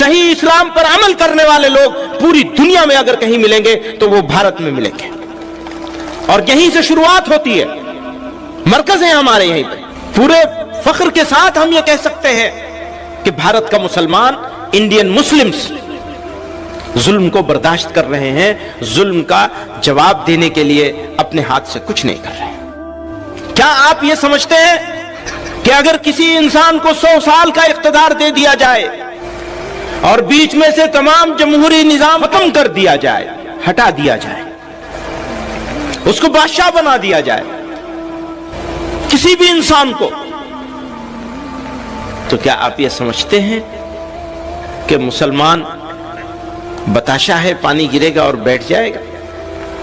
صحیح اسلام پر عمل کرنے والے لوگ پوری دنیا میں اگر کہیں ملیں گے تو وہ بھارت میں ملیں گے، اور یہیں سے شروعات ہوتی ہے، مرکز ہے ہمارے یہیں پہ۔ پورے فخر کے ساتھ ہم یہ کہہ سکتے ہیں کہ بھارت کا مسلمان، انڈین مسلمز ظلم کو برداشت کر رہے ہیں، ظلم کا جواب دینے کے لیے اپنے ہاتھ سے کچھ نہیں کر رہے۔ کیا آپ یہ سمجھتے ہیں کہ اگر کسی انسان کو 100 سال کا اقتدار دے دیا جائے اور بیچ میں سے تمام جمہوری نظام ختم کر دیا جائے، ہٹا دیا جائے، اس کو بادشاہ بنا دیا جائے کسی بھی انسان کو، تو کیا آپ یہ سمجھتے ہیں کہ مسلمان بتاشا ہے، پانی گرے گا اور بیٹھ جائے گا؟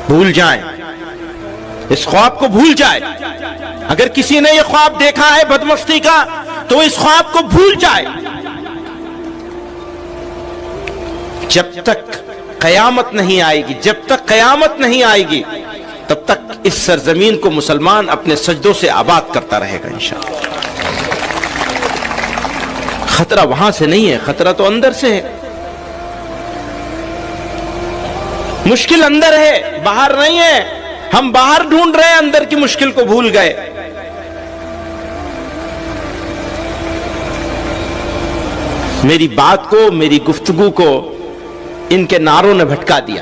بھول جائیں، اس خواب کو بھول جائے۔ اگر کسی نے یہ خواب دیکھا ہے بدمستی کا تو اس خواب کو بھول جائے۔ جب تک قیامت نہیں آئے گی، جب تک قیامت نہیں آئے گی، تب تک اس سرزمین کو مسلمان اپنے سجدوں سے آباد کرتا رہے گا انشاءاللہ۔ خطرہ وہاں سے نہیں ہے، خطرہ تو اندر سے ہے۔ مشکل اندر ہے، باہر نہیں ہے۔ ہم باہر ڈھونڈ رہے ہیں، اندر کی مشکل کو بھول گئے۔ میری بات کو، میری گفتگو کو ان کے نعروں نے بھٹکا دیا،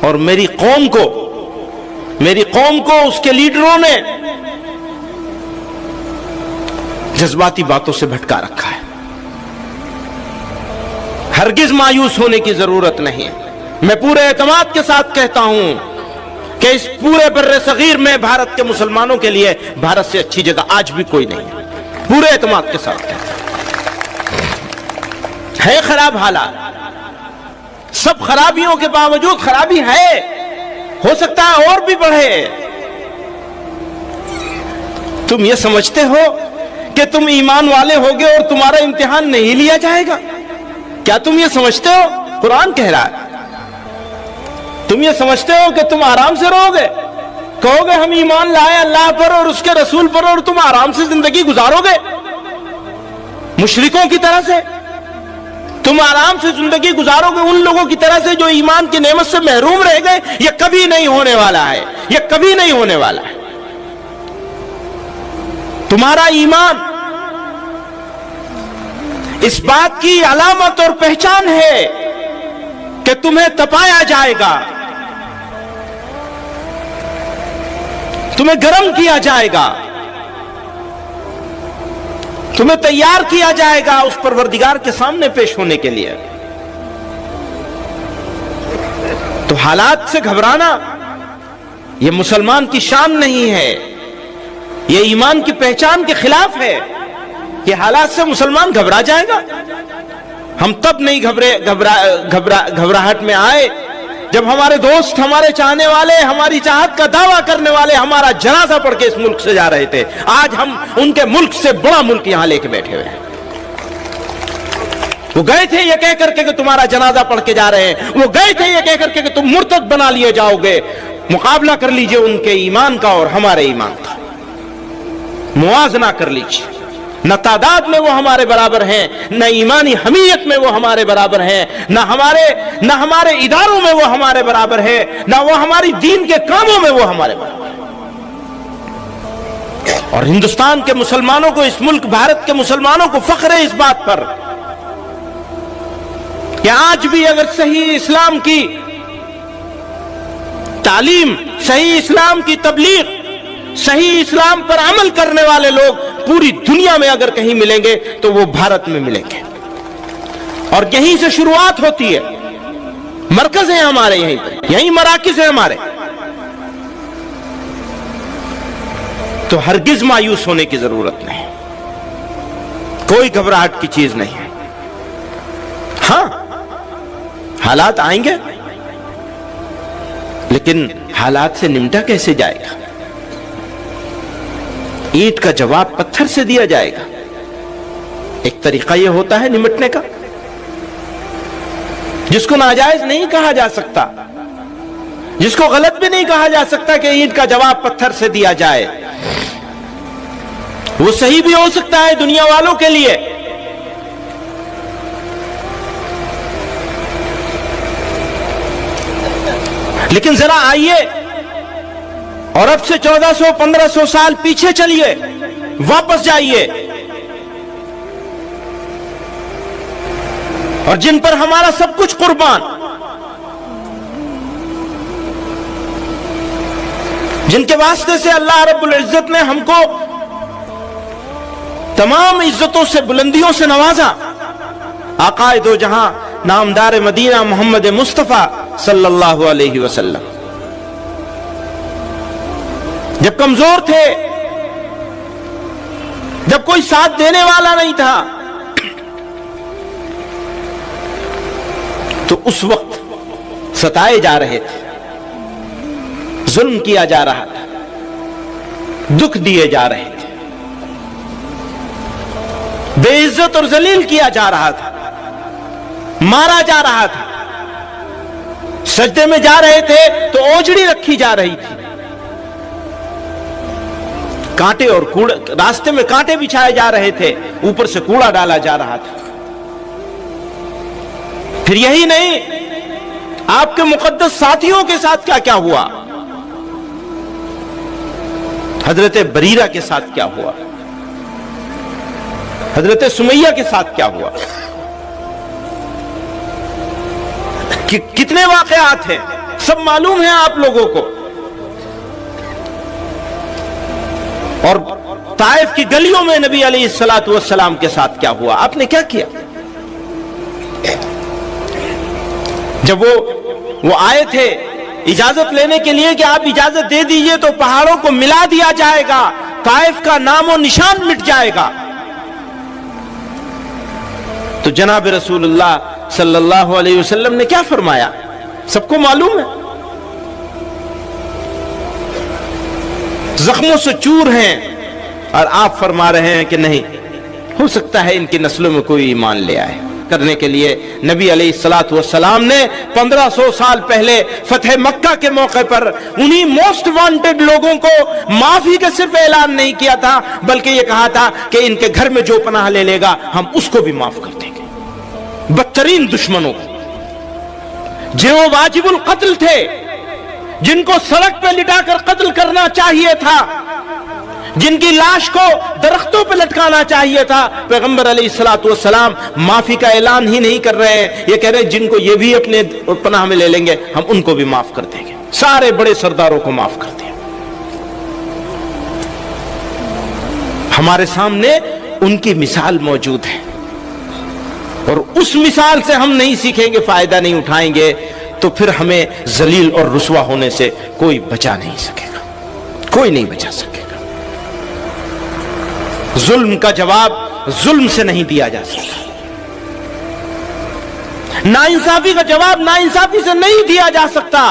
اور میری قوم کو اس کے لیڈروں نے جذباتی باتوں سے بھٹکا رکھا ہے۔ ہرگز مایوس ہونے کی ضرورت نہیں ہے۔ میں پورے اعتماد کے ساتھ کہتا ہوں کہ اس پورے بر صغیر میں بھارت کے مسلمانوں کے لیے بھارت سے اچھی جگہ آج بھی کوئی نہیں ہے۔ پورے اعتماد کے ساتھ کہتا ہوں۔ ہے خراب حالات، سب خرابیوں کے باوجود خرابی ہے، ہو سکتا ہے اور بھی بڑھے۔ تم یہ سمجھتے ہو کہ تم ایمان والے ہوگے اور تمہارا امتحان نہیں لیا جائے گا؟ کیا تم یہ سمجھتے ہو؟ قرآن کہہ رہا ہے۔ تم یہ سمجھتے ہو کہ تم آرام سے رہو گے؟ کہو گے ہم ایمان لائے اللہ پر اور اس کے رسول پر، اور تم آرام سے زندگی گزارو گے مشرکوں کی طرح سے؟ تم آرام سے زندگی گزارو گے ان لوگوں کی طرح سے جو ایمان کی نعمت سے محروم رہ گئے؟ یہ کبھی نہیں ہونے والا ہے، یہ کبھی نہیں ہونے والا ہے۔ تمہارا ایمان اس بات کی علامت اور پہچان ہے کہ تمہیں تپایا جائے گا، تمہیں گرم کیا جائے گا، تمہیں تیار کیا جائے گا اس پروردگار کے سامنے پیش ہونے کے لیے۔ تو حالات سے گھبرانا یہ مسلمان کی شان نہیں ہے، یہ ایمان کی پہچان کے خلاف ہے۔ یہ حالات سے مسلمان گھبرا جائے گا؟ ہم تب نہیں گھبراہٹ میں آئے جب ہمارے دوست، ہمارے چاہنے والے، ہماری چاہت کا دعویٰ کرنے والے ہمارا جنازہ پڑھ کے اس ملک سے جا رہے تھے۔ آج ہم ان کے ملک سے بڑا ملک یہاں لے کے بیٹھے ہوئے ہیں۔ وہ گئے تھے یہ کہہ کر کے کہ تمہارا جنازہ پڑھ کے جا رہے ہیں، وہ گئے تھے یہ کہہ کر کے کہ تم مرتد بنا لیے جاؤ گے۔ مقابلہ کر لیجئے ان کے ایمان کا اور ہمارے ایمان کا، موازنہ کر لیجئے۔ نہ تعداد میں وہ ہمارے برابر ہیں، نہ ایمانی حمیت میں وہ ہمارے برابر ہیں، نہ ہمارے اداروں میں وہ ہمارے برابر ہیں، نہ وہ ہماری دین کے کاموں میں وہ ہمارے برابر ہیں۔ اور ہندوستان کے مسلمانوں کو، اس ملک بھارت کے مسلمانوں کو فخر ہے اس بات پر کہ آج بھی اگر صحیح اسلام کی تعلیم، صحیح اسلام کی تبلیغ، صحیح اسلام پر عمل کرنے والے لوگ پوری دنیا میں اگر کہیں ملیں گے تو وہ بھارت میں ملیں گے، اور یہیں سے شروعات ہوتی ہے، مرکز ہے ہمارے یہیں پہ، یہیں مراکز ہیں ہمارے۔ تو ہرگز مایوس ہونے کی ضرورت نہیں، کوئی گھبراہٹ کی چیز نہیں ہے۔ ہاں حالات آئیں گے، لیکن حالات سے نمٹا کیسے جائے گا؟ اینٹ کا جواب پتھر سے دیا جائے گا۔ ایک طریقہ یہ ہوتا ہے نمٹنے کا جس کو ناجائز نہیں کہا جا سکتا، جس کو غلط بھی نہیں کہا جا سکتا کہ اینٹ کا جواب پتھر سے دیا جائے۔ وہ صحیح بھی ہو سکتا ہے دنیا والوں کے لیے، لیکن ذرا آئیے اور اب سے 1400-1500 سال پیچھے چلیے، واپس جائیے، اور جن پر ہمارا سب کچھ قربان، جن کے واسطے سے اللہ رب العزت نے ہم کو تمام عزتوں سے، بلندیوں سے نوازا، آقائے دو جہاں نامدار مدینہ محمد مصطفیٰ صلی اللہ علیہ وسلم جب کمزور تھے، جب کوئی ساتھ دینے والا نہیں تھا، تو اس وقت ستائے جا رہے تھے، ظلم کیا جا رہا تھا، دکھ دیے جا رہے تھے، بے عزت اور ذلیل کیا جا رہا تھا، مارا جا رہا تھا، سجدے میں جا رہے تھے تو اوجڑی رکھی جا رہی تھی، کانٹے اور کوڑے، راستے میں کانٹے بچھائے جا رہے تھے، اوپر سے کوڑا ڈالا جا رہا تھا۔ پھر یہی نہیں، آپ کے مقدس ساتھیوں کے ساتھ کیا کیا ہوا، حضرت بریرہ کے ساتھ کیا ہوا، حضرت سمیہ کے ساتھ کیا ہوا، کتنے واقعات ہیں، سب معلوم ہیں آپ لوگوں کو۔ اور طائف کی گلیوں میں نبی علیہ السلام کے ساتھ کیا ہوا، آپ نے کیا کیا؟ جب وہ آئے تھے اجازت لینے کے لیے کہ آپ اجازت دے دیجئے تو پہاڑوں کو ملا دیا جائے گا، طائف کا نام و نشان مٹ جائے گا، تو جناب رسول اللہ صلی اللہ علیہ وسلم نے کیا فرمایا، سب کو معلوم ہے، زخموں سے چور ہیں، اور آپ فرما رہے ہیں کہ نہیں، ہو سکتا ہے ان کی نسلوں میں کوئی ایمان لے آئے۔ کرنے کے لیے نبی علیہ السلام نے 1500 سال پہلے فتح مکہ کے موقع پر انہی موسٹ وانٹڈ لوگوں کو معافی کا صرف اعلان نہیں کیا تھا، بلکہ یہ کہا تھا کہ ان کے گھر میں جو پناہ لے لے گا ہم اس کو بھی معاف کر دیں گے۔ بدترین دشمنوں کو، جو واجب القتل تھے، جن کو سڑک پہ لٹا کر قتل کرنا چاہیے تھا، جن کی لاش کو درختوں پہ لٹکانا چاہیے تھا، پیغمبر علیہ السلام معافی کا اعلان ہی نہیں کر رہے ہیں، یہ کہہ رہے ہیں جن کو یہ بھی اپنے پناہ میں لے لیں گے ہم ان کو بھی معاف کر دیں گے، سارے بڑے سرداروں کو معاف کر دیں۔ ہمارے سامنے ان کی مثال موجود ہے، اور اس مثال سے ہم نہیں سیکھیں گے، فائدہ نہیں اٹھائیں گے، تو پھر ہمیں ذلیل اور رسوا ہونے سے کوئی بچا نہیں سکے گا، کوئی نہیں بچا سکے گا۔ ظلم کا جواب ظلم سے نہیں دیا جا سکتا، ناانصافی کا جواب ناانصافی سے نہیں دیا جا سکتا،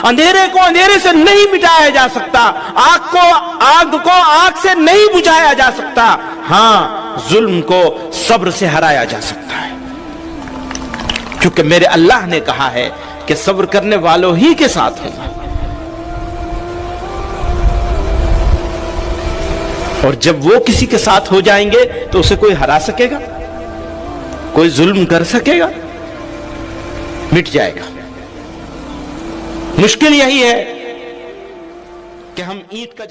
اندھیرے کو اندھیرے سے نہیں مٹایا جا سکتا، آگ کو آگ سے نہیں بجھایا جا سکتا، ہاں ظلم کو صبر سے ہرایا جا سکتا ہے، کیونکہ میرے اللہ نے کہا ہے کہ صبر کرنے والوں ہی کے ساتھ ہوگا۔ اور جب وہ کسی کے ساتھ ہو جائیں گے تو اسے کوئی ہرا سکے گا، کوئی ظلم کر سکے گا؟ مٹ جائے گا۔ مشکل یہی ہے کہ ہم عید کا